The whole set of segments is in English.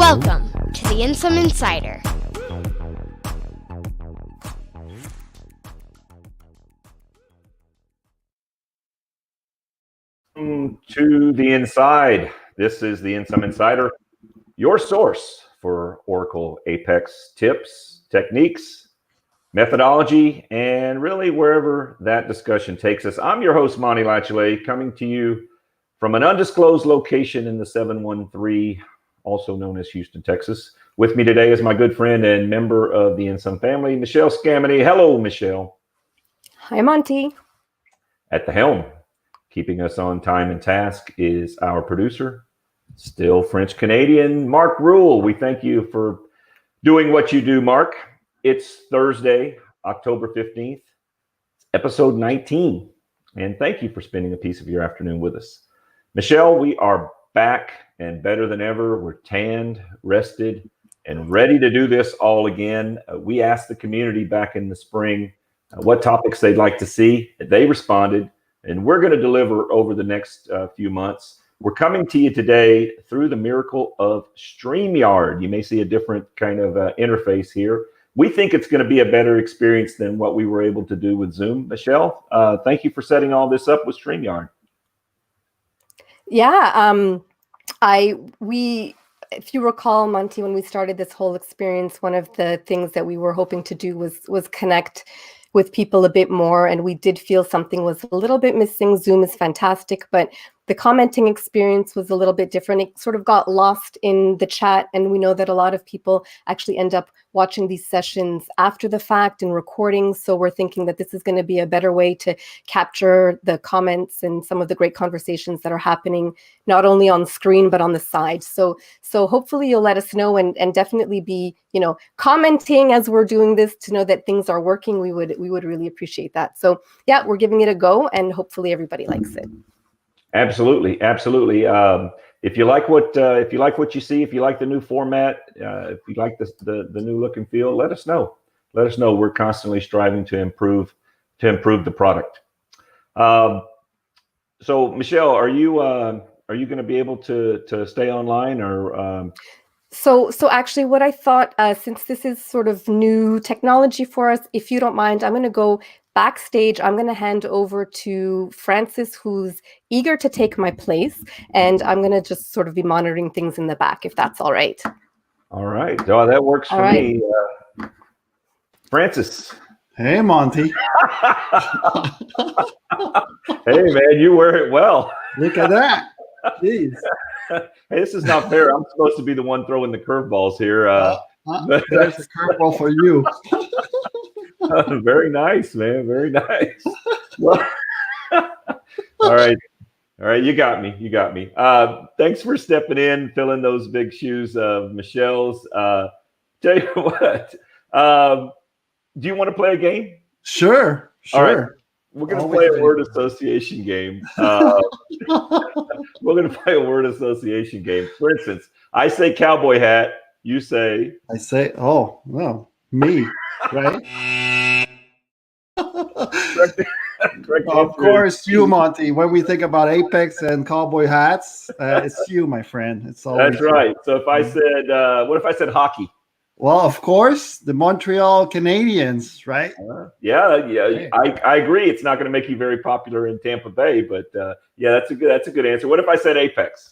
Welcome to the Insum Insider. To the inside. This is the Insum Insider, your source for Oracle Apex tips, techniques, methodology, and really wherever that discussion takes us. I'm your host, Monty Latchley, coming to you from an undisclosed location in the 713, also known as Houston, Texas. With me today is my good friend and member of the Insum family, Michelle Scamity. Hello, Michelle. Hi, Monty. At the helm, keeping us on time and task, is our producer, still French-Canadian, Mark Rule. We thank you for doing what you do, Mark. It's Thursday, October 15th, episode 19. And thank you for spending a piece of your afternoon with us. Michelle, we are back and better than ever. We're tanned, rested, and ready to do this all again. We asked the community back in the spring what topics they'd like to see. They responded, and we're going to deliver over the next few months. We're coming to you today through the miracle of StreamYard. You may see a different kind of interface here. We think it's going to be a better experience than what we were able to do with Zoom. Michelle, thank you for setting all this up with StreamYard. Yeah, if you recall, Monty, when we started this whole experience, one of the things that we were hoping to do was connect with people a bit more, and we did feel something was a little bit missing. Zoom is fantastic, but the commenting experience was a little bit different. It sort of got lost in the chat, and we know that a lot of people actually end up watching these sessions after the fact and recording. So we're thinking that this is going to be a better way to capture the comments and some of the great conversations that are happening, not only on screen, but on the side. So hopefully you'll let us know and definitely be, commenting as we're doing this to know that things are working. We would really appreciate that. So yeah, we're giving it a go, and hopefully everybody likes it. Absolutely. If you like what you see, if you like the new format, if you like the new look and feel, let us know. Let us know. We're constantly striving to improve the product. So Michelle, are you going to be able to stay online or? So actually, what I thought, since this is sort of new technology for us, if you don't mind, I'm going to go backstage. I'm going to hand over to Francis, who's eager to take my place, and I'm going to just sort of be monitoring things in the back, if that's all right. All right. Oh, that works for me. Francis. Hey, Monty. Hey, man, you wear it well. Look at that. Jeez. Hey, this is not fair. I'm supposed to be the one throwing the curveballs here. There's a curveball for you. Very nice, man. Very nice. Well, all right. You got me. Thanks for stepping in, filling those big shoes of Michelle's. Tell you what, do you want to play a game? Sure. All right. We're going to play a word association game. For instance, I say cowboy hat. You say. I say, oh, well, me, right? Correct Of course, you, Monty. When we think about Apex and cowboy hats, it's you, my friend. It's always That's right. So if I said, what if I said hockey? Well, of course, the Montreal Canadiens, right? Yeah. Okay. I agree. It's not going to make you very popular in Tampa Bay, but yeah, that's a good answer. What if I said Apex?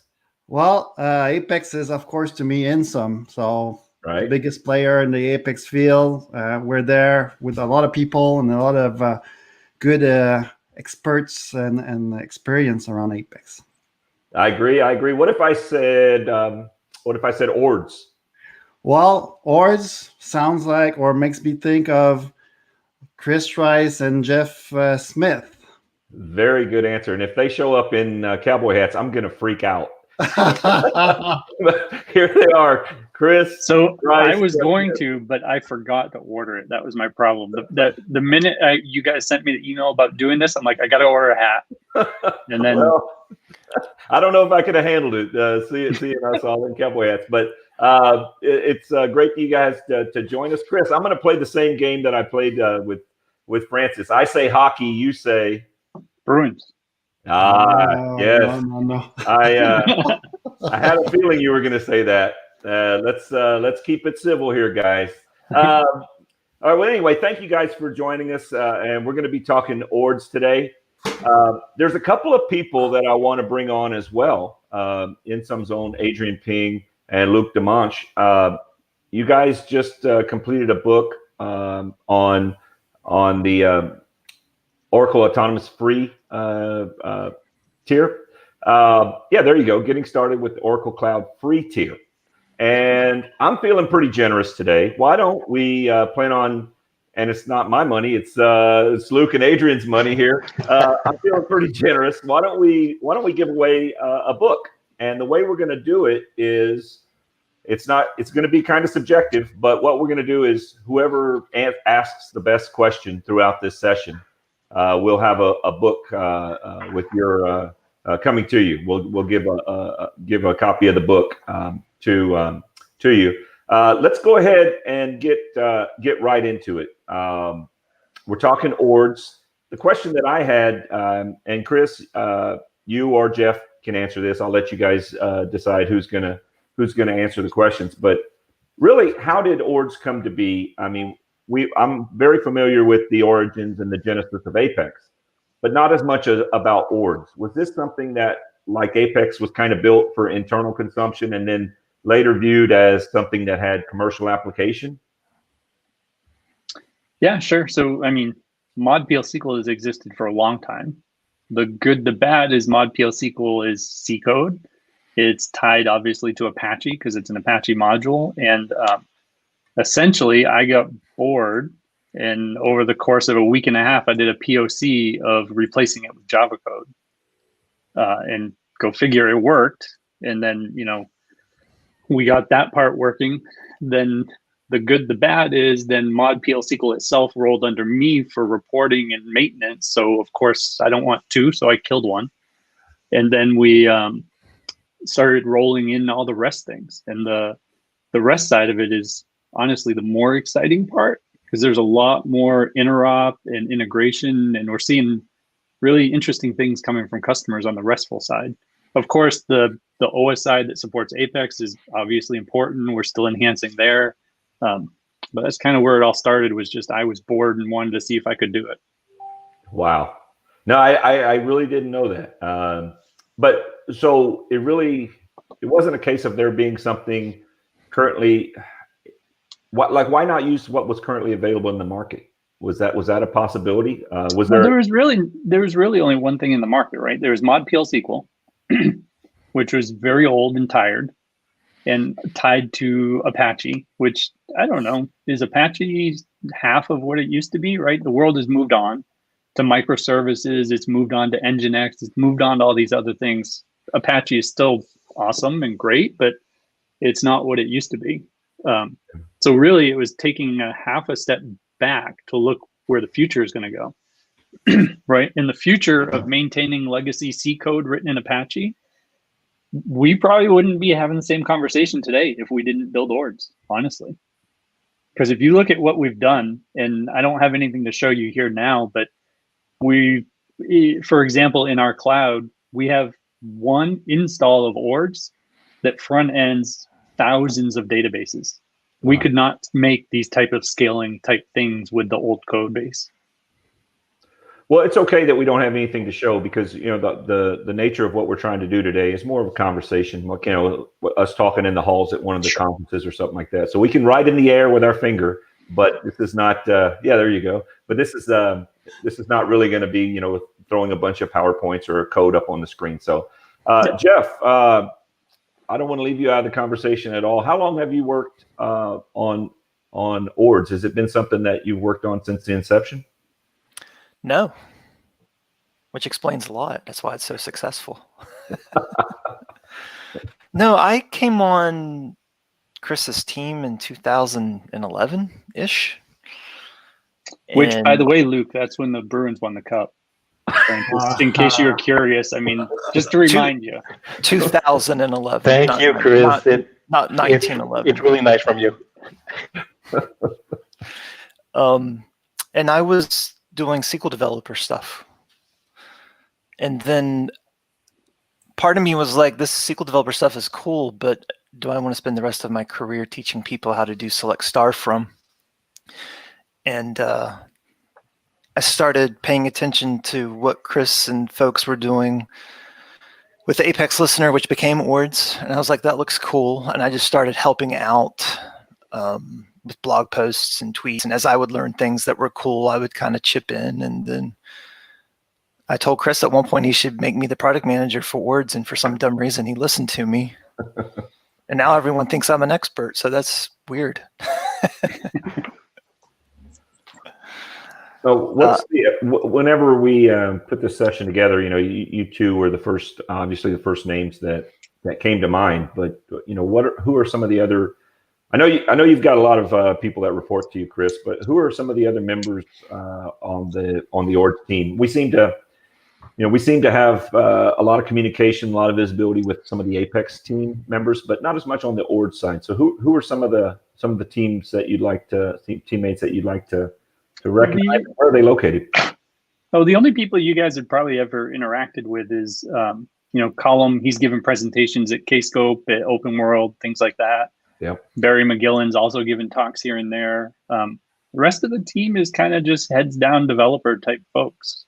Well, Apex is, of course, to me, Insum. So right. The biggest player in the Apex field. We're there with a lot of people and a lot of good experts and experience around Apex. I agree. What if I said ORDS? Well, ORDS sounds like, or makes me think of Kris Rice and Jeff Smith. Very good answer. And if they show up in cowboy hats, I'm going to freak out. Here they are, Kris. So Rice, I was going to, but I forgot to order it. That was my problem. The minute you guys sent me the email about doing this, I'm like, I got to order a hat. And then I don't know if I could have handled it. Seeing us all in cowboy hats, but it's great for you guys to join us. Kris, I'm going to play the same game that I played with Francis. I say hockey, you say Bruins. Yes. No. I had a feeling you were going to say that. Let's keep it civil here, guys. All right. Well, anyway, thank you guys for joining us, and we're going to be talking ORDS today. There's a couple of people that I want to bring on as well. Insum's own Adrian Ping and Luke Demanche. You guys just completed a book on the Oracle Autonomous Free tier. There you go. Getting started with the Oracle Cloud Free tier. And I'm feeling pretty generous today. Why don't we plan on, and it's not my money, it's Luke and Adrian's money here. I'm feeling pretty generous. Why don't we give away a book? And the way we're going to do it is, it's going to be kind of subjective, but what we're going to do is whoever asks the best question throughout this session, we'll have a book with your coming to you. We'll give a copy of the book to you. Let's go ahead and get right into it. We're talking ORDS. The question that I had, and Kris, you or Jeff can answer this. I'll let you guys decide who's gonna answer the questions. But really, how did ORDS come to be? I mean, I'm very familiar with the origins and the genesis of Apex, but not as much about ORDS. Was this something that, like Apex, was kind of built for internal consumption and then later viewed as something that had commercial application? Yeah, sure. So, I mean, Mod PL SQL has existed for a long time. The good, the bad is Mod PL SQL is C code. It's tied obviously to Apache because it's an Apache module. And essentially, I got bored. And over the course of a week and a half, I did a POC of replacing it with Java code. And go figure, it worked. And then, we got that part working. Then the good, the bad is then Mod PL SQL itself rolled under me for reporting and maintenance. So of course I don't want two, so I killed one. And then we started rolling in all the REST things. And the REST side of it is honestly the more exciting part, because there's a lot more interop and integration, and we're seeing really interesting things coming from customers on the RESTful side. Of course, the OS side that supports Apex is obviously important. We're still enhancing there. But that's kind of where it all started, was just I was bored and wanted to see if I could do it. Wow. No, I really didn't know that. But so it wasn't a case of there being something currently, why not use what was currently available in the market? Was that a possibility? There was really only one thing in the market, right? There was Mod PL SQL, which was very old and tired and tied to Apache, which I don't know, is Apache half of what it used to be, right? The world has moved on to microservices. It's moved on to Nginx. It's moved on to all these other things. Apache is still awesome and great, but it's not what it used to be. So really it was taking a half a step back to look where the future is going to go. Right? In the future of maintaining legacy C code written in Apache, we probably wouldn't be having the same conversation today if we didn't build ORDS, honestly. Because if you look at what we've done, and I don't have anything to show you here now, but for example, in our cloud, we have one install of ORDS that front ends thousands of databases. We could not make these type of scaling type things with the old code base. Well, it's okay that we don't have anything to show, because the nature of what we're trying to do today is more of a conversation, like us talking in the halls at one of the conferences or something like that. So we can write in the air with our finger, but this is not. There you go. But this is not really going to be throwing a bunch of PowerPoints or code up on the screen. So, Jeff, I don't want to leave you out of the conversation at all. How long have you worked on ORDS? Has it been something that you've worked on since the inception? No, which explains a lot. That's why it's so successful. No, I came on Kris's team in 2011-ish. Which, by the way, Luke, that's when the Bruins won the cup. In case you were curious, I mean, just to remind you. 2011. Thank you, Kris. Not 1911. It's really nice from you. And I was doing SQL Developer stuff. And then part of me was like, this SQL Developer stuff is cool, but do I want to spend the rest of my career teaching people how to do select star from? And I started paying attention to what Kris and folks were doing with the Apex Listener, which became ORDS. And I was like, that looks cool. And I just started helping out with blog posts and tweets. And as I would learn things that were cool, I would kind of chip in. And then I told Kris at one point he should make me the product manager for ORDS. And for some dumb reason, he listened to me. And now everyone thinks I'm an expert. So that's weird. So whenever we put this session together, you two were obviously the first names that came to mind. But who are some of the other? I know you've got a lot of people that report to you, Kris. But who are some of the other members on the ORDS team? We seem to have a lot of communication, a lot of visibility with some of the Apex team members, but not as much on the ORDS side. So who are some of the teams that teammates that you'd like to recognize? Where are they located? Oh, the only people you guys have probably ever interacted with is, Column. He's given presentations at Kscope, at Open World, things like that. Yeah. Barry McGillen's also given talks here and there. The rest of the team is kind of just heads down developer type folks.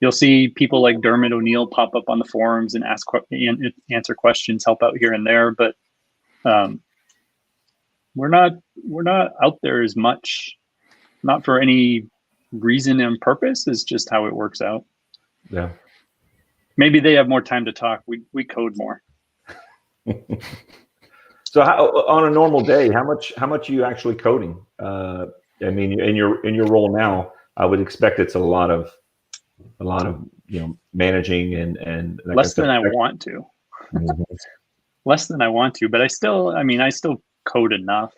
You'll see people like Dermot O'Neill pop up on the forums and answer questions, help out here and there, but we're not out there as much. Not for any reason and purpose. It's just how it works out. Yeah. Maybe they have more time to talk. We code more. So on a normal day, how much are you actually coding? I mean, in your role now, I would expect it's a lot of managing and less than I want to. Less than I want to, but I still code enough.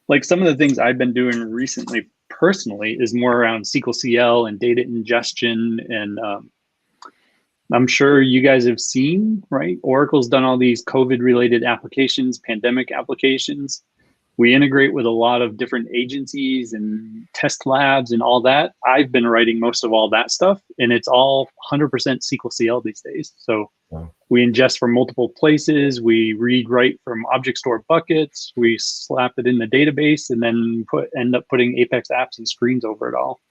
Like some of the things I've been doing recently personally is more around SQL and data ingestion. And I'm sure you guys have seen, right? Oracle's done all these COVID related applications, pandemic applications. We integrate with a lot of different agencies and test labs and all that. I've been writing most of all that stuff, and it's all 100% SQL these days. So we ingest from multiple places. We read, write from object store buckets. We slap it in the database, and then end up putting Apex apps and screens over it all.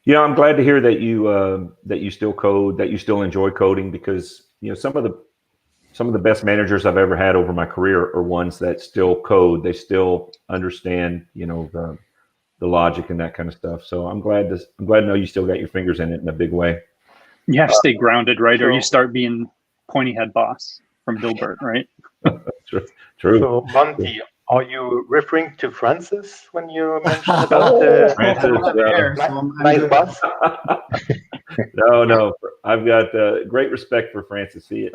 I'm glad to hear that you still code, that you still enjoy coding, because some of the best managers I've ever had over my career are ones that still code. They still understand, the logic and that kind of stuff. So I'm glad to know you still got your fingers in it in a big way. You have to stay grounded, right? Or you start being pointy head boss from Dilbert, right? True. So Monty, are you referring to Francis when you mentioned about the nice boss? No. I've got great respect for Francis. He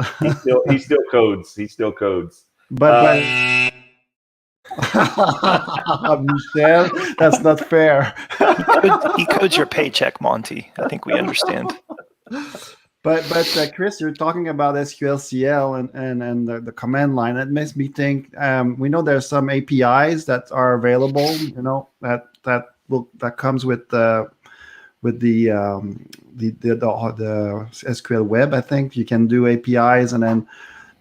still codes. He still codes. But Michelle, that's not fair. He codes your paycheck, Monty. I think we understand. But Kris, you're talking about SQL and the command line. That makes me think. We know there's some APIs that are available. That comes with the SQL web. I think you can do APIs and then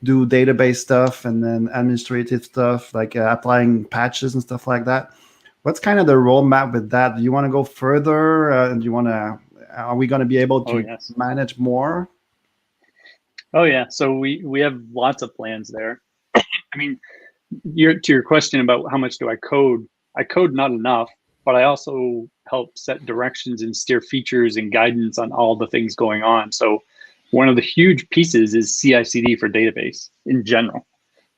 do database stuff and then administrative stuff like applying patches and stuff like that. What's kind of the roadmap with that? Do you want to go further? Do you want to? Are we going to be able to manage more? Oh yeah, so we have lots of plans there. I mean, to your question about how much do I code not enough, but I also help set directions and steer features and guidance on all the things going on. So one of the huge pieces is CI/CD for database in general.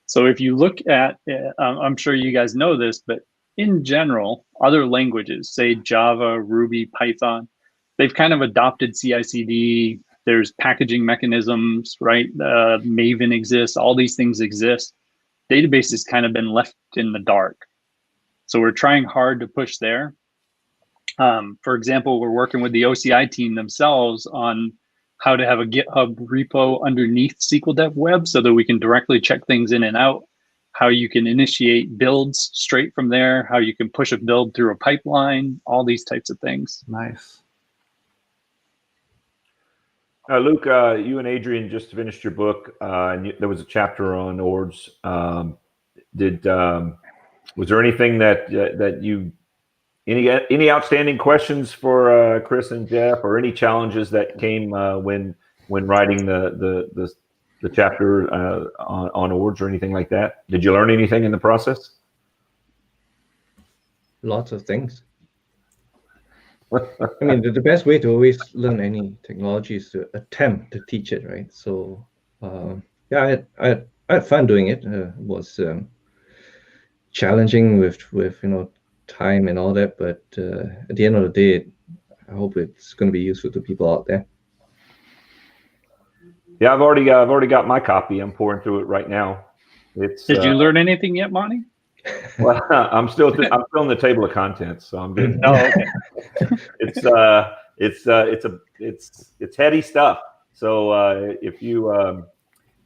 So if you look at, I'm sure you guys know this, but in general, other languages, say Java, Ruby, Python, they've kind of adopted CI/CD. There's packaging mechanisms, right? Maven exists. All these things exist. Database has kind of been left in the dark. So we're trying hard to push there. For example, we're working with the OCI team themselves on how to have a GitHub repo underneath SQL Dev Web so that we can directly check things in and out, how you can initiate builds straight from there, how you can push a build through a pipeline, all these types of things. Nice. Luke, you and Adrian just finished your book, and there was a chapter on ORDS. Was there anything that you any outstanding questions for Kris and Jeff, or any challenges that came when writing the chapter on ORDS or anything like that? Did you learn anything in the process? Lots of things. I mean, the best way to always learn any technology is to attempt to teach it, right? So, yeah, I had fun doing it. It was challenging with time and all that, but at the end of the day, I hope it's going to be useful to people out there. Yeah, I've already got my copy. I'm pouring through it right now. Did you learn anything yet, Monty? Well, I'm still in the table of contents, so I'm good. Oh, okay. It's heady stuff. So if you,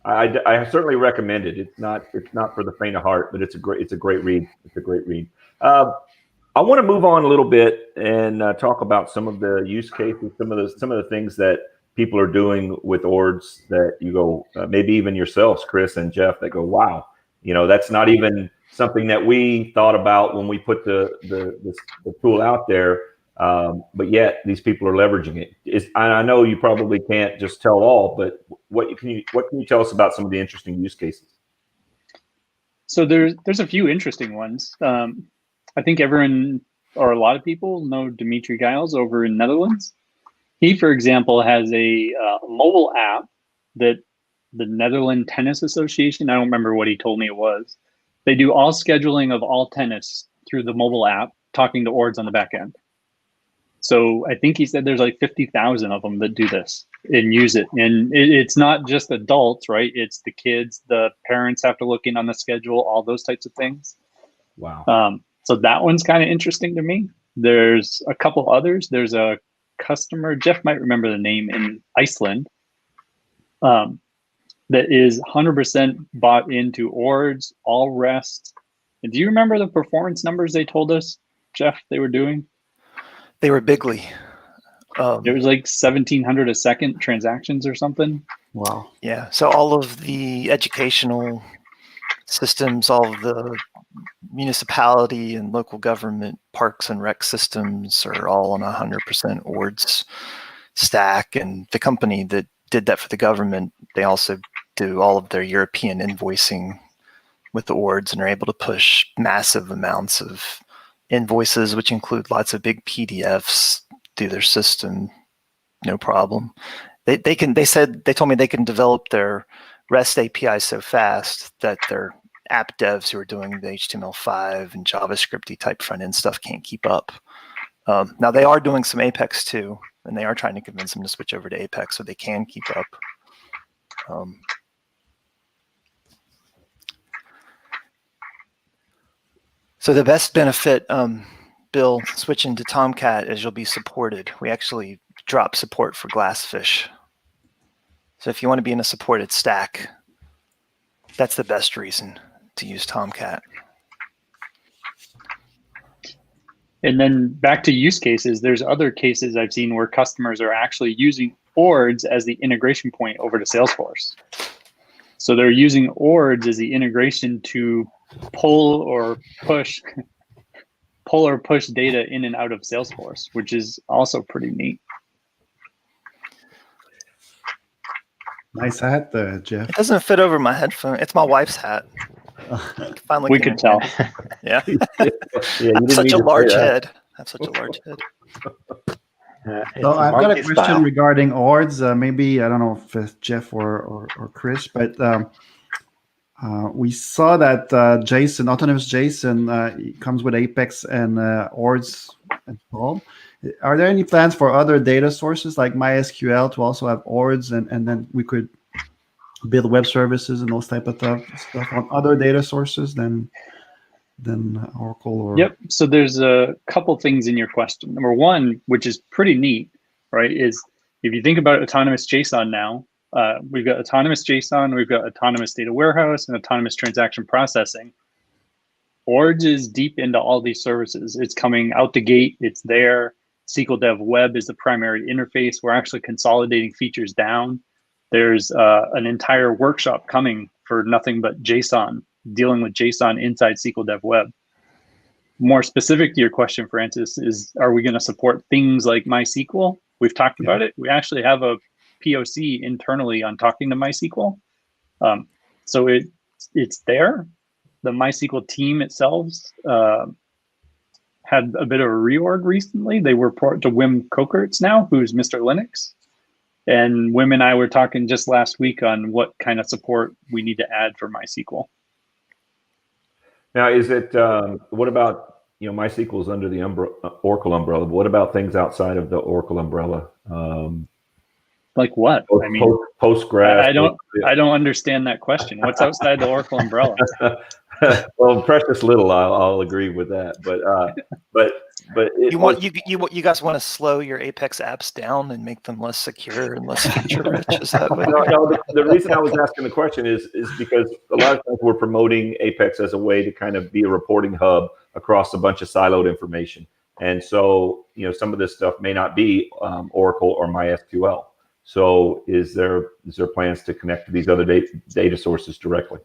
I certainly recommend it. It's not for the faint of heart, but it's a great read. It's a great read. I want to move on a little bit and talk about some of the use cases, some of the things that people are doing with ORDS that you go, maybe even yourselves, Kris and Jeff, that go, wow, that's not even something that we thought about when we put the tool out there. But yet these people are leveraging it. I know you probably can't just tell all, but what can you tell us about some of the interesting use cases? So there's a few interesting ones. I think everyone, or a lot of people, know Dimitri Giles over in Netherlands. He, for example, has a mobile app that the Netherlands Tennis Association, I don't remember what he told me it was. They do all scheduling of all tennis through the mobile app, talking to ORDS on the back end. So I think he said there's like 50,000 of them that do this and use it. And it's not just adults, right? It's the kids, the parents have to look in on the schedule, all those types of things. Wow. So that one's kind of interesting to me. There's a couple others. There's a customer, Jeff might remember the name, in Iceland, that is 100% bought into ORDS, all REST. And do you remember the performance numbers they told us, Jeff, they were doing? They were bigly. It was like 1,700 a second transactions or something. Wow. Yeah. So all of the educational systems, all of the municipality and local government parks and rec systems are all on 100% ORDS stack. And the company that did that for the government, they also do all of their European invoicing with the ORDS and are able to push massive amounts of invoices, which include lots of big PDFs, through their system, no problem. They told me they can develop their REST API so fast that their app devs who are doing the HTML5 and JavaScript type front end stuff can't keep up. Now they are doing some Apex too, and they are trying to convince them to switch over to Apex so they can keep up. So the best benefit, Bill, switching to Tomcat is you'll be supported. We actually drop support for Glassfish. So if you want to be in a supported stack, that's the best reason to use Tomcat. And then back to use cases, there's other cases I've seen where customers are actually using ORDS as the integration point over to Salesforce. So they're using ORDS as the integration to pull or push data in and out of Salesforce, which is also pretty neat. Nice hat, Jeff. It doesn't fit over my headphone. It's my wife's hat. Finally, We could tell. Yeah. Yeah, you I have didn't such need a to say large that. head. I have such a large head. So I've got a monkey question style. regarding ORDS. Maybe, I don't know if it's Jeff or Kris, but we saw that JSON, autonomous JSON, comes with Apex and ORDS installed. Are there any plans for other data sources like MySQL to also have ORDS, and then we could build web services and those type of stuff on other data sources than Oracle? Or Yep. So there's a couple things in your question. Number one, which is pretty neat, right, is if you think about autonomous JSON now, we've got autonomous JSON, we've got autonomous data warehouse, and autonomous transaction processing. ORDS is deep into all these services. It's coming out the gate. It's there. SQL Dev Web is the primary interface. We're actually consolidating features down. There's an entire workshop coming for nothing but JSON, dealing with JSON inside SQL Dev Web. More specific to your question, Francis, is are we going to support things like MySQL? We've talked about it. We actually have a POC internally on talking to MySQL. So it's there. The MySQL team itself had a bit of a reorg recently. They report to Wim Kokerts now, who's Mr. Linux. And Wim and I were talking just last week on what kind of support we need to add for MySQL. Now, is it, what about, MySQL is under the Oracle umbrella, but what about things outside of the Oracle umbrella? Like what? I mean, Postgres. I don't understand that question. What's outside the Oracle umbrella? Well, precious little. I'll agree with that. But you guys want to slow your Apex apps down and make them less secure and less feature rich? Is that what? No. The reason I was asking the question is because a lot of times we're promoting Apex as a way to kind of be a reporting hub across a bunch of siloed information, and so some of this stuff may not be Oracle or MySQL. So is there plans to connect to these other data sources directly?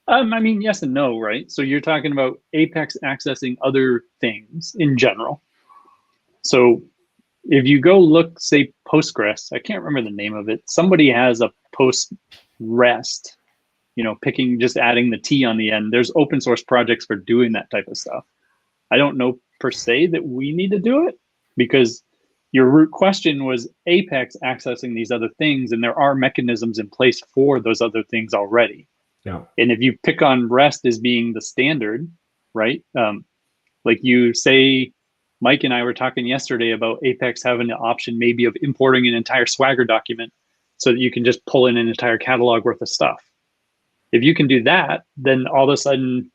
I mean, yes and no, right? So you're talking about Apex accessing other things in general. So if you go look, say, Postgres, I can't remember the name of it. Somebody has a post REST, just adding the T on the end. There's open source projects for doing that type of stuff. I don't know per se that we need to do it, because your root question was Apex accessing these other things, and there are mechanisms in place for those other things already. Yeah. And if you pick on REST as being the standard, right? Like you say, Mike and I were talking yesterday about Apex having the option maybe of importing an entire Swagger document so that you can just pull in an entire catalog worth of stuff. If you can do that, then all of a sudden,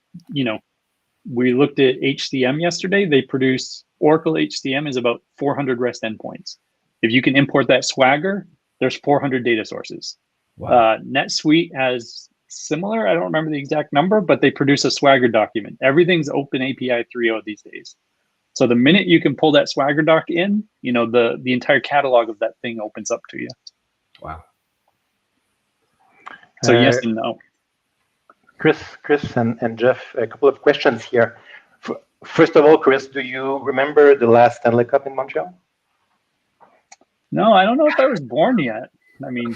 we looked at HCM yesterday. They produce Oracle HCM is about 400 REST endpoints. If you can import that Swagger, there's 400 data sources. Wow. NetSuite has similar, I don't remember the exact number, but they produce a Swagger document. Everything's open API 3.0 these days. So the minute you can pull that Swagger doc in, the entire catalog of that thing opens up to you. Wow. So yes and no. Kris and Jeff, a couple of questions here. First of all, Kris, do you remember the last Stanley Cup in Montreal? No, I don't know if I was born yet. I mean,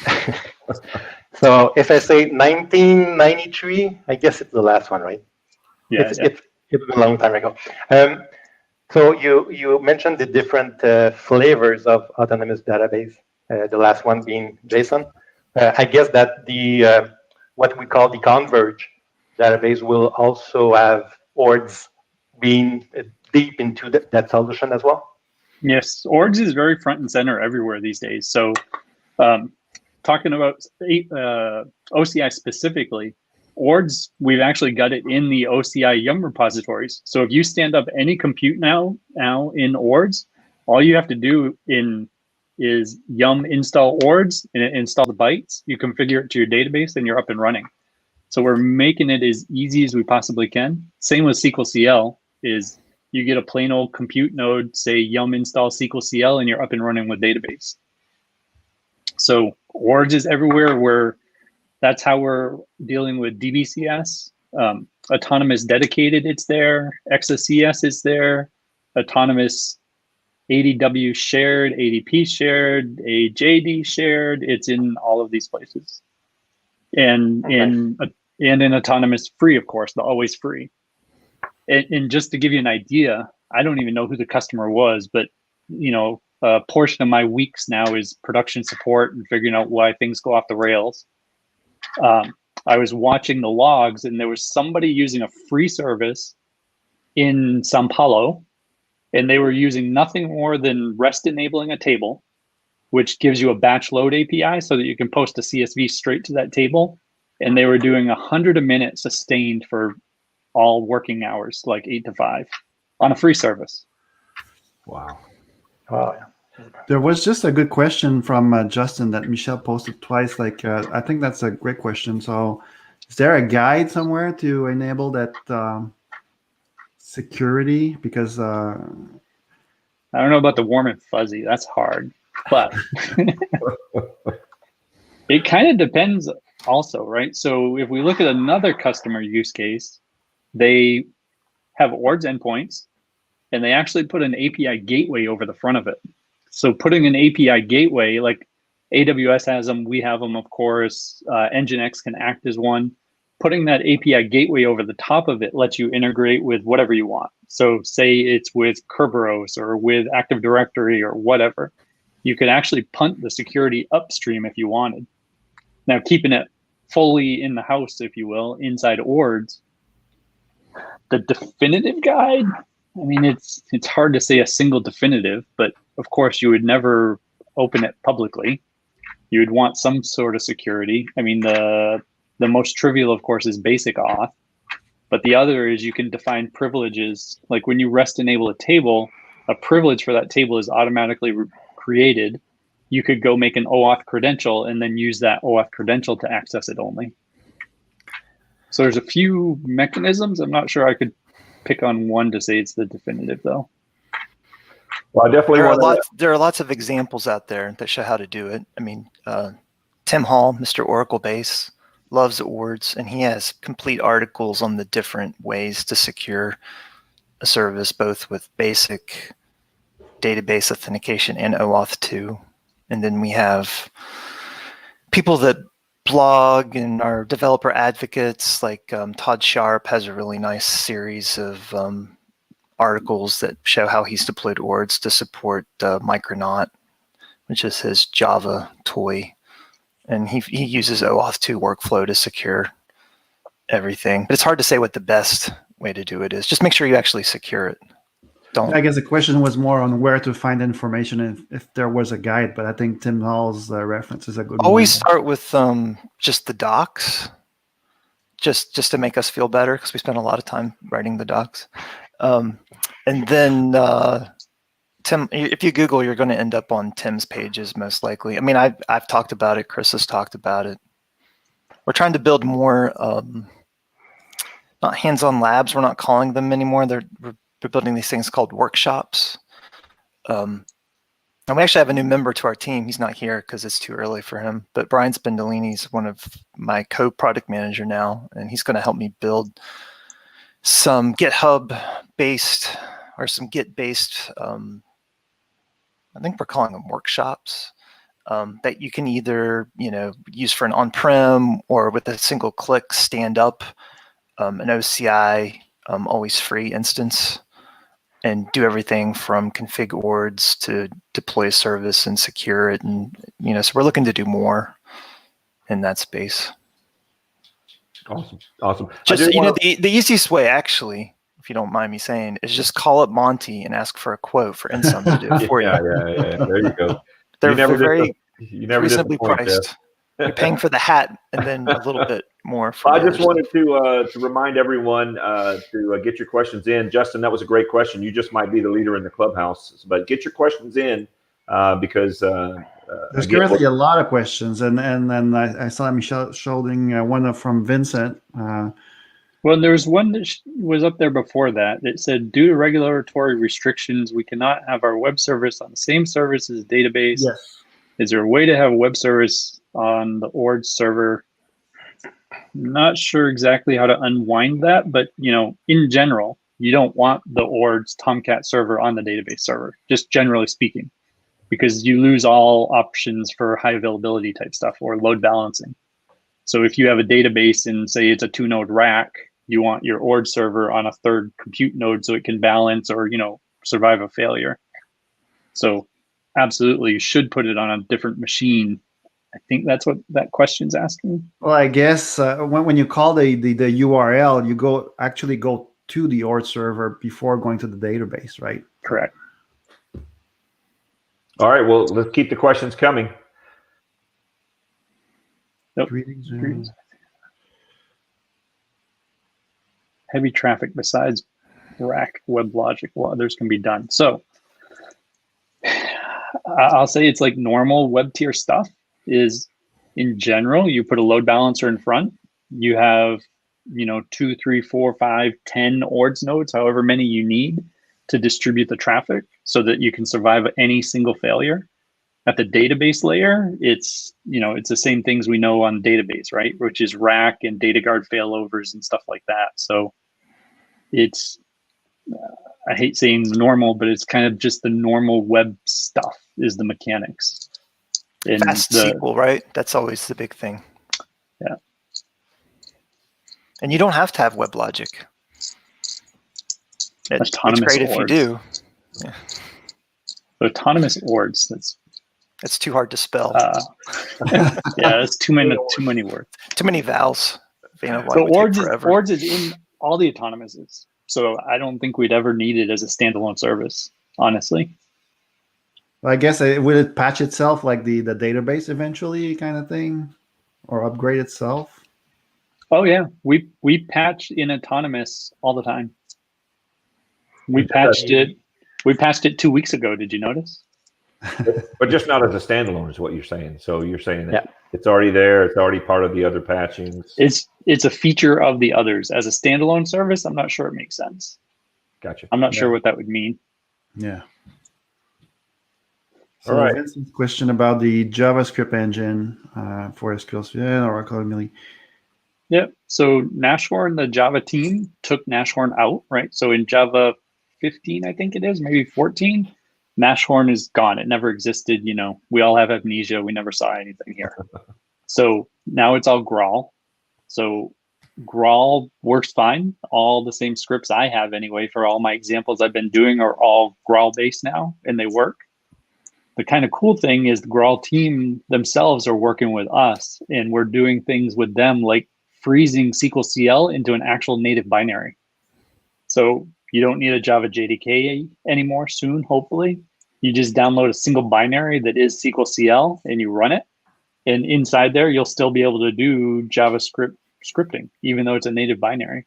so if I say 1993, I guess it's the last one, right? Yeah, It's been a long time ago. So you mentioned the different flavors of autonomous database. The last one being JSON. I guess that the what we call the Converge database will also have ORDS being deep into that solution as well. Yes, ORDS is very front and center everywhere these days. So talking about OCI specifically, ORDS, we've actually got it in the OCI Yum repositories. So if you stand up any compute now in ORDS, all you have to do is Yum install ORDS and install the bytes. You configure it to your database and you're up and running. So we're making it as easy as we possibly can. Same with SQL CL is you get a plain old compute node, say Yum install SQL CL, and you're up and running with database. So ORDS is everywhere. That's how we're dealing with DBCS. Autonomous dedicated, it's there. XSCS is there. Autonomous ADW shared, ADP shared, AJD shared. It's in all of these places. And in autonomous free, of course, the always free. And just to give you an idea, I don't even know who the customer was, but a portion of my weeks now is production support and figuring out why things go off the rails. I was watching the logs, and there was somebody using a free service in Sao Paulo, and they were using nothing more than REST enabling a table, which gives you a batch load API so that you can post a CSV straight to that table. And they were doing 100 a minute sustained for all working hours, like 8 to 5 on a free service. Wow. Oh, yeah. There was just a good question from Justin that Michelle posted twice. I think that's a great question. So is there a guide somewhere to enable that security? Because I don't know about the warm and fuzzy. That's hard, but it kind of depends also, right? So if we look at another customer use case, they have ORDS endpoints, and they actually put an API gateway over the front of it. So putting an API gateway, like AWS has them, we have them, of course, Nginx can act as one. Putting that API gateway over the top of it lets you integrate with whatever you want. So say it's with Kerberos or with Active Directory or whatever. You could actually punt the security upstream if you wanted. Now, keeping it fully in the house, if you will, inside ORDS, the definitive guide, I mean, it's hard to say a single definitive, but of course you would never open it publicly. You would want some sort of security. I mean, the most trivial, of course, is basic auth, but the other is you can define privileges. Like when you REST enable a table, a privilege for that table is automatically created. You could go make an OAuth credential and then use that OAuth credential to access it only. So there's a few mechanisms. I'm not sure I could pick on one to say it's the definitive, though. Well, I definitely want to. There are lots of examples out there that show how to do it. I mean, Tim Hall, Mr. Oracle Base, loves ORDS, and he has complete articles on the different ways to secure a service, both with basic database authentication and OAuth 2. And then we have people that blog and are developer advocates, like Todd Sharp has a really nice series of articles that show how he's deployed ORDS to support Micronaut, which is his Java toy. And he uses OAuth 2 workflow to secure everything. But it's hard to say what the best way to do it is. Just make sure you actually secure it. I guess the question was more on where to find information if there was a guide, but I think Tim Hall's reference is a good one. Always start with just the docs, just to make us feel better, because we spend a lot of time writing the docs. And then Tim, if you Google, you're going to end up on Tim's pages most likely. I mean, I've talked about it. Kris has talked about it. We're trying to build more, not hands-on labs. We're not calling them anymore. We're building these things called workshops. And we actually have a new member to our team. He's not here because it's too early for him. But Brian Spindolini is one of my co-product manager now, and he's going to help me build some GitHub-based or some Git-based, I think we're calling them workshops, that you can either use for an on-prem or with a single click stand up an OCI always free instance and do everything from config ords to deploy a service and secure it. And, so we're looking to do more in that space. Awesome. Just, the easiest way, actually, if you don't mind me saying, is just call up Monty and ask for a quote for Insum to do it for you. Yeah. There you go. They're very never reasonably priced. You're paying for the hat and then a little bit more. For I just wanted to remind everyone to get your questions in. Justin, that was a great question. You just might be the leader in the clubhouse, but get your questions in because there's currently a lot of questions, and I saw Michelle shouldering one from Vincent. Well, there was one that was up there before that. It said, due to regulatory restrictions, we cannot have our web service on the same service as database. Yes. Is there a way to have a web service on the ORDS server? Not sure exactly how to unwind that, but in general, you don't want the ORDS Tomcat server on the database server, just generally speaking, because you lose all options for high availability type stuff or load balancing. So if you have a database and say it's a 2-node rack, you want your ORDS server on a 3rd compute node so it can balance or survive a failure. So absolutely, you should put it on a different machine. I think that's what that question's asking. Well, I guess when you call the URL, you actually go to the ORDS server before going to the database, right? Correct. All right. Well, let's keep the questions coming. Nope. Greetings. Heavy traffic besides rack, WebLogic, what others can be done. So I'll say it's like normal web tier stuff is, in general, you put a load balancer in front. You have 2, 3, 4, 5, 10 ORDS nodes, however many you need to distribute the traffic. so that you can survive any single failure. At the database layer, it's the same things we know on database, right? Which is rack and data guard failovers and stuff like that. So it's, I hate saying normal, but it's kind of just the normal web stuff is the mechanics. And Fast SQL, right? That's always the big thing. Yeah. And you don't have to have web logic. It's great if you do. Yeah. Autonomous ORDS. It's too hard to spell. Yeah, it's too many words. Too many vowels. So ORDS is in all the autonomouses. So I don't think we'd ever need it as a standalone service, honestly. Well, I guess will it patch itself like the database eventually, kind of thing, or upgrade itself? Oh yeah, we patch in autonomous all the time. We patched it 2 weeks ago. Did you notice? But just not as a standalone is what you're saying. So you're saying that it's already there, it's already part of the other patchings. It's a feature of the others. As a standalone service, I'm not sure it makes sense. Gotcha. I'm not sure what that would mean. Yeah. So all right. Vincent's question about the JavaScript engine for SQL or Oracle Millie. Yep. So Nashorn, the Java team, took Nashorn out, right? So in Java 15, I think it is, maybe 14, Nashorn is gone. It never existed. We all have amnesia. We never saw anything here. So now it's all Graal. So Graal works fine. All the same scripts I have anyway for all my examples I've been doing are all Graal based now, and they work. The kind of cool thing is the Graal team themselves are working with us, and we're doing things with them like freezing SQL CL into an actual native binary. So you don't need a Java JDK anymore soon, hopefully. You just download a single binary that is SQL CL and you run it. And inside there, you'll still be able to do JavaScript scripting, even though it's a native binary.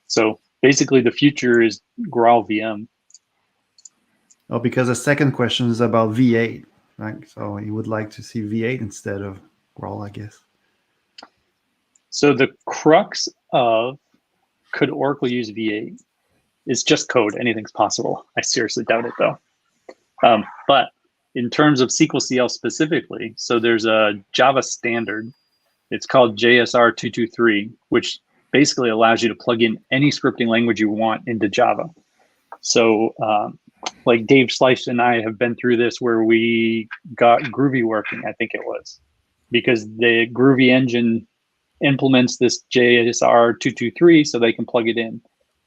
So basically the future is Graal VM. Oh, because the second question is about V8, right? So you would like to see V8 instead of Graal, I guess. So the crux of could Oracle use V8 is just code. Anything's possible. I seriously doubt it though. But in terms of SQL CL specifically, so there's a Java standard. It's called JSR 223, which basically allows you to plug in any scripting language you want into Java. So like Dave Slice and I have been through this where we got Groovy working, I think it was, because the Groovy engine implements this JSR 223 so they can plug it in.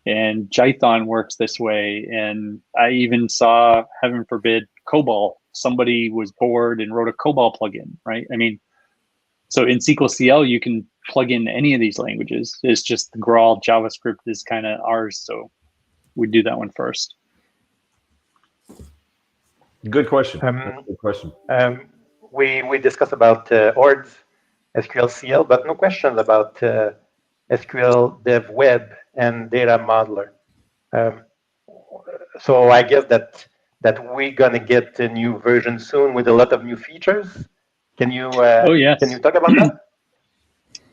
And Jython works this way. And I even saw, heaven forbid, COBOL. Somebody was bored and wrote a COBOL plugin, right? I mean, so in SQL CL, you can plug in any of these languages. It's just the Graal JavaScript is kind of ours. So we do that one first. Good question. Good question. We discussed about ORDS SQL CL, but no questions about SQL Dev Web and Data Modeler. So I guess that we're gonna get a new version soon with a lot of new features. Can you? Oh yes. Can you talk about that?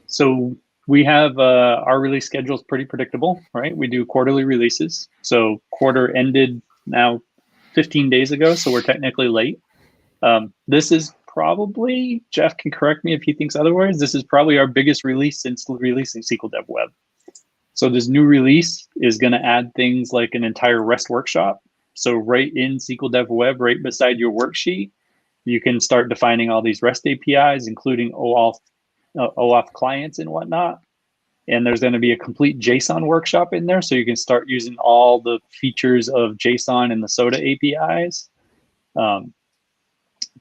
So we have our release schedule is pretty predictable, right? We do quarterly releases. So quarter ended now 15 days ago, so we're technically late. This is probably, Jeff can correct me if he thinks otherwise, this is probably our biggest release since releasing SQL Dev Web. So this new release is going to add things like an entire REST workshop. So right in SQL Dev Web, right beside your worksheet, you can start defining all these REST APIs, including OAuth clients and whatnot. And there's going to be a complete JSON workshop in there, so you can start using all the features of JSON and the SOTA APIs.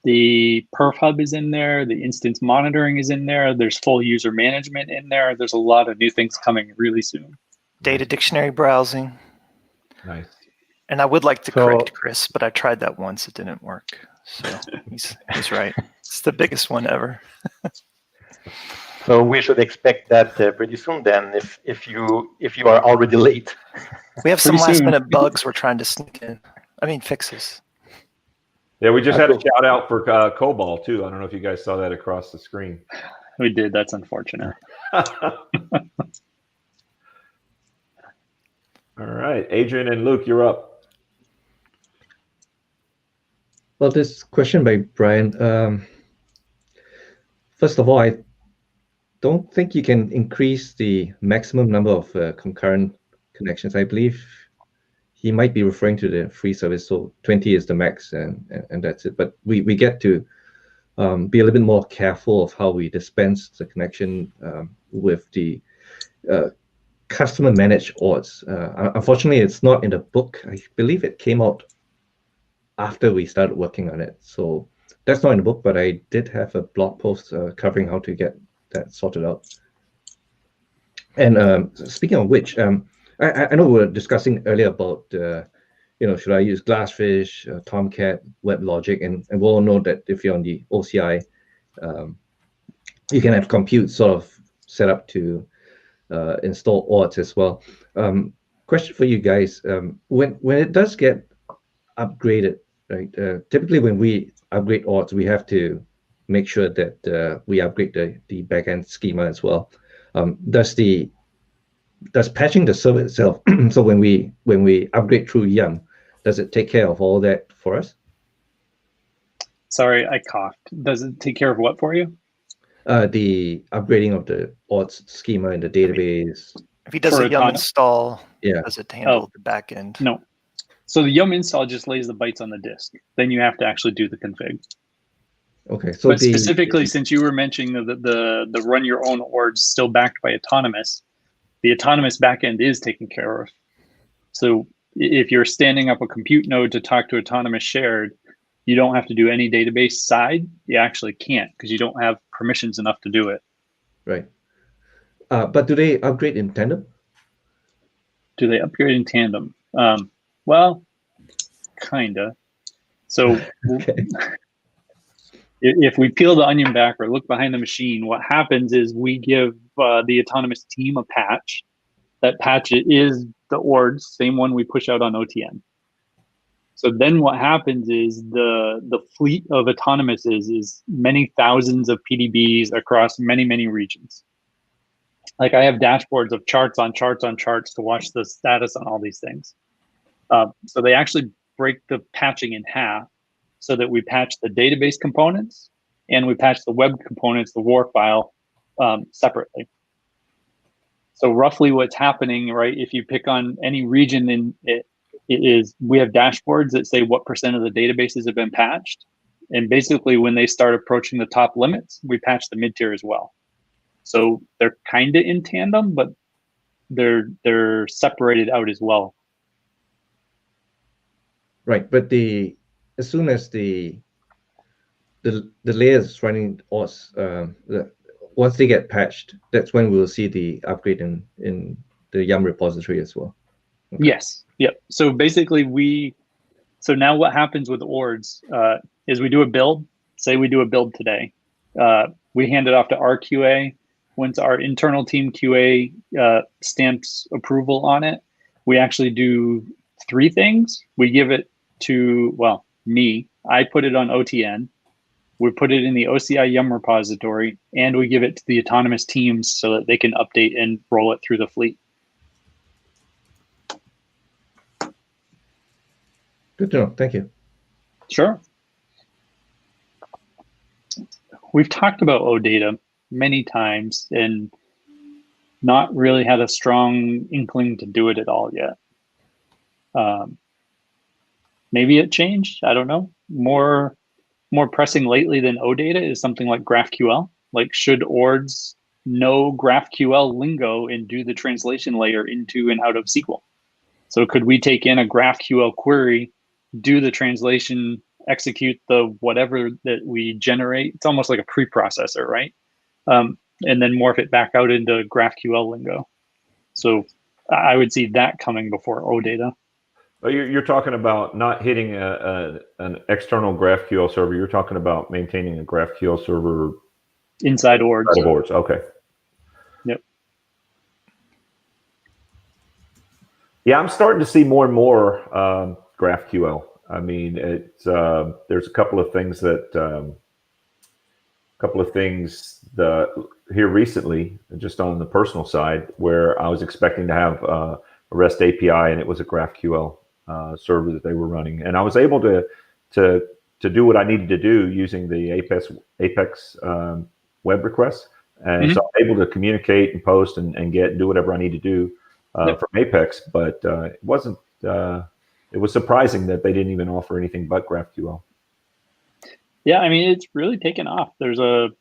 The Perf Hub is in there. The instance monitoring is in there. There's full user management in there. There's a lot of new things coming really soon. Data dictionary browsing. Nice. And I would like to correct Kris, but I tried that once. It didn't work. So he's right. It's the biggest one ever. So we should expect that pretty soon then, if you are already late. We have some last minute bugs we're trying to sneak in. I mean fixes. Yeah, we just had a shout out for COBOL too. I don't know if you guys saw that across the screen. We did. That's unfortunate. All right, Adrian and Luke, you're up. Well, this question by Brian. First of all, I don't think you can increase the maximum number of concurrent connections. I believe he might be referring to the free service. So 20 is the max, and that's it. But we get to be a little bit more careful of how we dispense the connection with the customer managed ORDS. Unfortunately, it's not in the book. I believe it came out after we started working on it. So that's not in the book, but I did have a blog post covering how to get that sorted out. And speaking of which, I know we were discussing earlier about, should I use Glassfish, Tomcat, WebLogic, and we all know that if you're on the OCI, you can have compute sort of set up to install ORDS as well. Question for you guys: when it does get upgraded, right? Typically, when we upgrade ORDS, we have to make sure that we upgrade the backend schema as well. Does patching the server itself, so when we upgrade through Yum, does it take care of all that for us? Sorry, I coughed. Does it take care of what for you? The upgrading of the ORDS schema in the database. If he does a Yum install, yeah, does it handle the backend? No. So the Yum install just lays the bytes on the disk. Then you have to actually do the config. Okay. So but specifically, since you were mentioning the run your own ORDS still backed by Autonomous, the Autonomous backend is taken care of. So if you're standing up a compute node to talk to Autonomous shared, you don't have to do any database side. You actually can't because you don't have permissions enough to do it. Right. But do they upgrade in tandem? Do they upgrade in tandem? Well, kinda. So okay. If we peel the onion back or look behind the machine, what happens is we give the Autonomous team a patch. That patch is the ORDS, same one we push out on OTN. So then what happens is the fleet of Autonomous is many thousands of PDBs across many, many regions. Like I have dashboards of charts on charts on charts to watch the status on all these things. So they actually break the patching in half so that we patch the database components and we patch the web components, the WAR file, separately. So roughly what's happening, right, if you pick on any region in it, is we have dashboards that say what % of the databases have been patched. And basically when they start approaching the top limits, we patch the mid-tier as well. So they're kind of in tandem, but they're separated out as well. Right, but as soon as the layers running ORDS, once they get patched, that's when we'll see the upgrade in the Yum repository as well. Okay. Yes. Yep. So basically so now what happens with ORDS is we do a build. Say we do a build today. We hand it off to our QA. Once our internal team QA stamps approval on it, we actually do 3 things. We give it to, well, me. I put it on OTN. We put it in the OCI Yum repository, and we give it to the Autonomous teams so that they can update and roll it through the fleet. Good to know. Thank you. Sure. We've talked about OData many times and not really had a strong inkling to do it at all yet. Maybe it changed. I don't know. More pressing lately than OData is something like GraphQL. Like, should ORDS know GraphQL lingo and do the translation layer into and out of SQL? So could we take in a GraphQL query, do the translation, execute the whatever that we generate? It's almost like a preprocessor, right? And then morph it back out into GraphQL lingo. So I would see that coming before OData. You're talking about not hitting an external GraphQL server. You're talking about maintaining a GraphQL server inside ORDS. Inside ORDS. Okay. Yep. Yeah, I'm starting to see more and more GraphQL. I mean, it's there's a couple of things here recently, just on the personal side, where I was expecting to have a REST API, and it was a GraphQL server that they were running, and I was able to to do what I needed to do using the Apex web requests. And so I'm able to communicate and post and do whatever I need to do from Apex. But it wasn't, it was surprising that they didn't even offer anything but GraphQL. Yeah, I mean, it's really taken off. There's a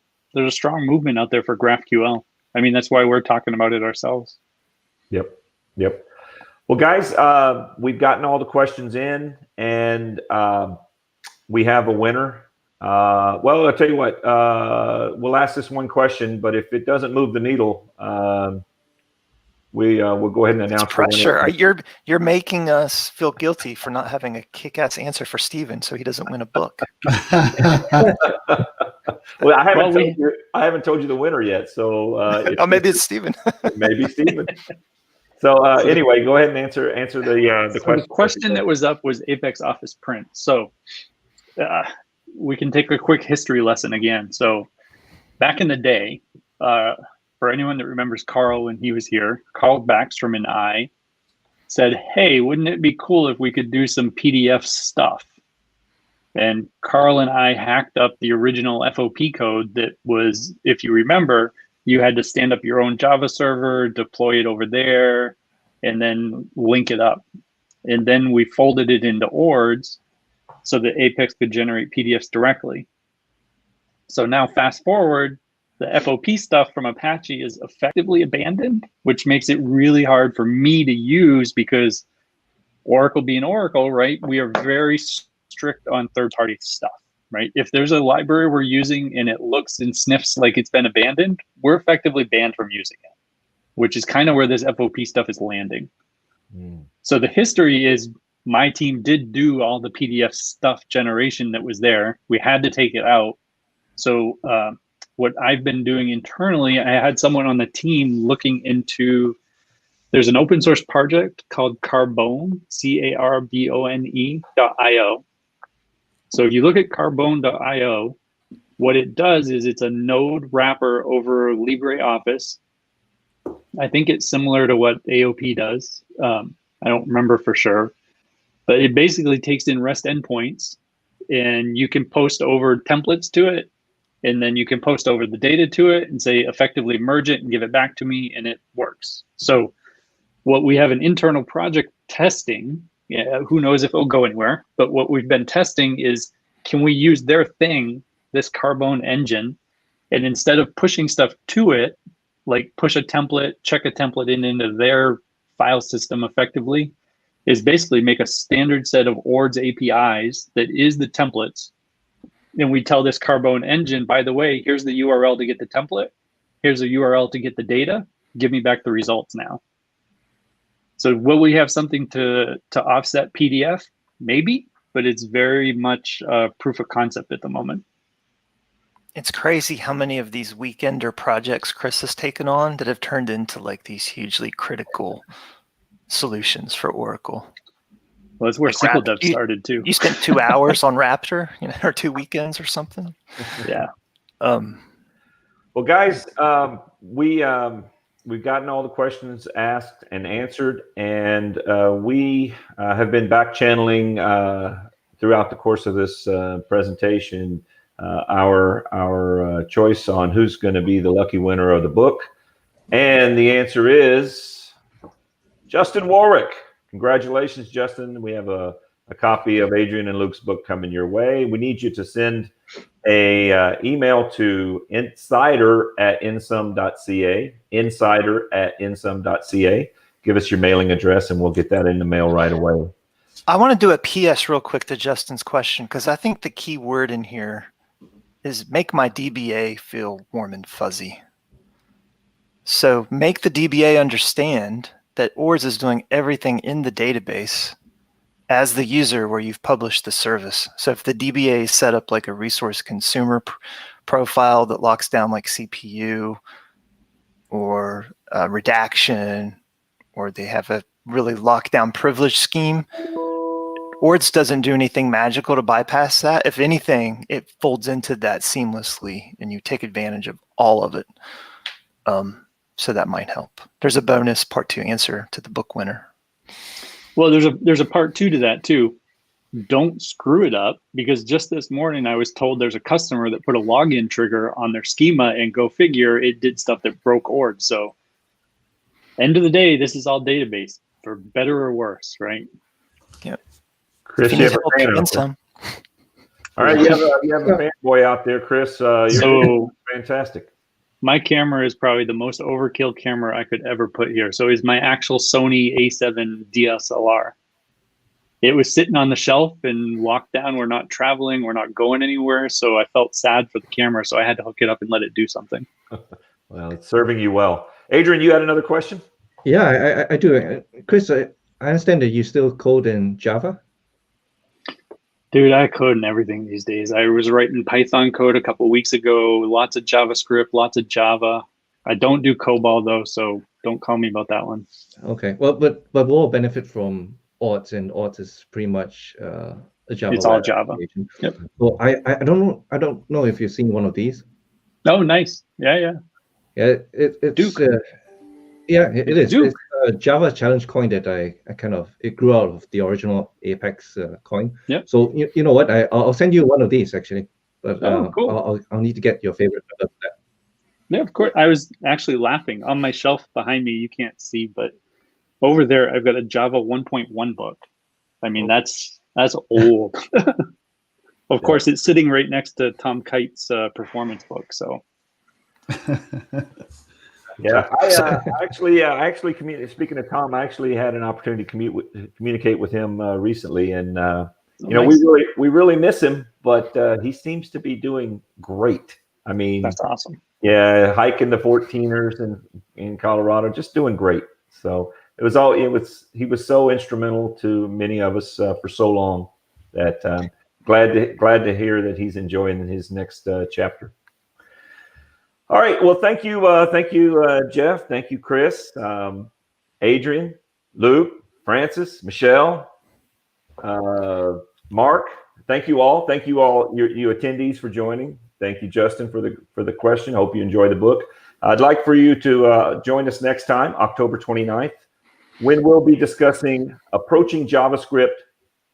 strong movement out there for GraphQL. I mean, that's why we're talking about it ourselves. Yep. Well, guys, we've gotten all the questions in, and we have a winner. Well, I'll tell you what, we'll ask this one question, but if it doesn't move the needle, we'll go ahead and announce the winner. Pressure. You're making us feel guilty for not having a kick-ass answer for Steven, so he doesn't win a book. Well, I haven't told you the winner yet, so maybe it's Steven. Maybe Steven. So anyway, go ahead and answer the question. The question that was up was Apex Office Print. So we can take a quick history lesson again. So back in the day, for anyone that remembers Carl when he was here, Carl Backstrom and I said, hey, wouldn't it be cool if we could do some PDF stuff? And Carl and I hacked up the original FOP code that was, if you remember, you had to stand up your own Java server, deploy it over there, and then link it up. And then we folded it into ORDS so that Apex could generate PDFs directly. So now fast forward, the FOP stuff from Apache is effectively abandoned, which makes it really hard for me to use because Oracle being Oracle, right? We are very strict on third-party stuff, right? If there's a library we're using and it looks and sniffs like it's been abandoned, we're effectively banned from using it, which is kind of where this FOP stuff is landing. So the history is my team did do all the PDF stuff generation that was there. We had to take it out. So what I've been doing internally, I had someone on the team looking into, there's an open source project called Carbone, Carbone.io. So if you look at Carbone.io, what it does is it's a node wrapper over LibreOffice. I think it's similar to what AOP does. I don't remember for sure, but it basically takes in REST endpoints and you can post over templates to it. And then you can post over the data to it and say, effectively merge it and give it back to me, and it works. So what we have an internal project testing, who knows if it'll go anywhere, but what we've been testing is, can we use their thing, this Carbone engine, and instead of pushing stuff to it, like push a template, check a template into their file system effectively, is basically make a standard set of ORDS APIs that is the templates. And we tell this Carbone engine, by the way, here's the URL to get the template. Here's a URL to get the data. Give me back the results now. So will we have something to offset PDF? Maybe, but it's very much proof of concept at the moment. It's crazy how many of these weekender projects Kris has taken on that have turned into like these hugely critical solutions for Oracle. Well, that's where like SQL Dev started too. You spent 2 hours on Raptor, or 2 weekends or something. Yeah. Well, guys, we've gotten all the questions asked and answered, and we have been back channeling throughout the course of this presentation our choice on who's going to be the lucky winner of the book, and the answer is Justin Warwick. Congratulations, Justin. We have a copy of Adrian and Luke's book coming your way. We need you to send a email to insider@insum.ca, insider@insum.ca. Give us your mailing address and we'll get that in the mail right away. I want to do a PS real quick to Justin's question, because I think the key word in here is make my DBA feel warm and fuzzy. So make the DBA understand that ORDS is doing everything in the database as the user where you've published the service. So if the DBA is set up like a resource consumer profile that locks down like CPU or redaction, or they have a really locked down privilege scheme, ORDS doesn't do anything magical to bypass that. If anything, it folds into that seamlessly and you take advantage of all of it. So that might help. There's a bonus part 2 answer to the book winner. Well, there's a part 2 to that too. don't screw it up, because just this morning I was told there's a customer that put a login trigger on their schema, and go figure, it did stuff that broke ORDS. So end of the day, this is all database, for better or worse, right? Yep. Chris, If you you have need a help, fan. some. All right, you have a fanboy out there, Chris. You're So fantastic. my camera is probably the most overkill camera I could ever put here. So is my actual Sony A7 DSLR. It was sitting on the shelf in lockdown. We're not traveling. We're not going anywhere. So I felt sad for the camera. So I had to hook it up and let it do something. Well, it's serving you well. Adrian, you had another question? Yeah, I do. Chris, I understand that you still code in Java. Dude, I code in everything these days. I was writing Python code a couple of weeks ago. Lots of JavaScript, lots of Java. I don't do COBOL though, so don't call me about that one. Okay. Well, but we'll all benefit from ORDS, and ORDS is pretty much a Java. It's all web Java. application. Yep. So I don't know if you've seen one of these. Oh, nice. Yeah. Yeah, it's Duke. It is. Duke. It's a Java challenge coin that it grew out of the original Apex coin. Yep. So you know what? I'll send you one of these actually, but cool. I'll need to get your favorite of that. Yeah, of course. I was actually laughing. On my shelf behind me, you can't see, but over there, I've got a Java 1.1 book. I mean, that's old. Of course, it's sitting right next to Tom Kite's performance book. So. Yeah, I actually speaking of Tom, I actually had an opportunity to communicate with him recently, and Nice. we really miss him, but he seems to be doing great. I mean, That's awesome. yeah, hiking the 14ers in Colorado, just doing great. So he was so instrumental to many of us for so long that glad to hear that he's enjoying his next chapter. All right. Well, thank you, Jeff. Thank you, Kris, Adrian, Luke, Francis, Michelle, Mark. Thank you all. Thank you all, you attendees, for joining. Thank you, Justin, for the question. Hope you enjoy the book. I'd like for you to join us next time, October 29th, when we'll be discussing approaching JavaScript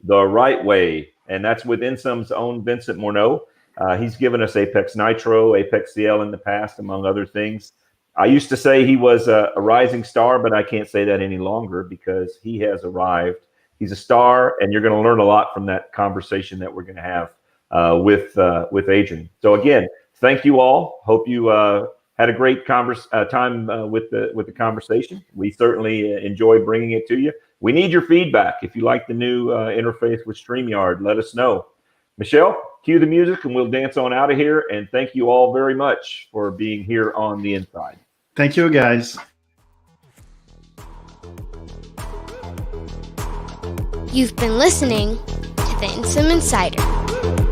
the right way, and that's with Insum's own Vincent Morneau. He's given us Apex Nitro, Apex CL in the past, among other things. I used to say he was a rising star, but I can't say that any longer because he has arrived. He's a star, and you're going to learn a lot from that conversation that we're going to have with Adrian. So again, thank you all. Hope you had a great time with the conversation. We certainly enjoy bringing it to you. We need your feedback. If you like the new interface with StreamYard, let us know. Michelle, cue the music and we'll dance on out of here. And thank you all very much for being here on the Inside. Thank you, guys. You've been listening to the Insum Insider.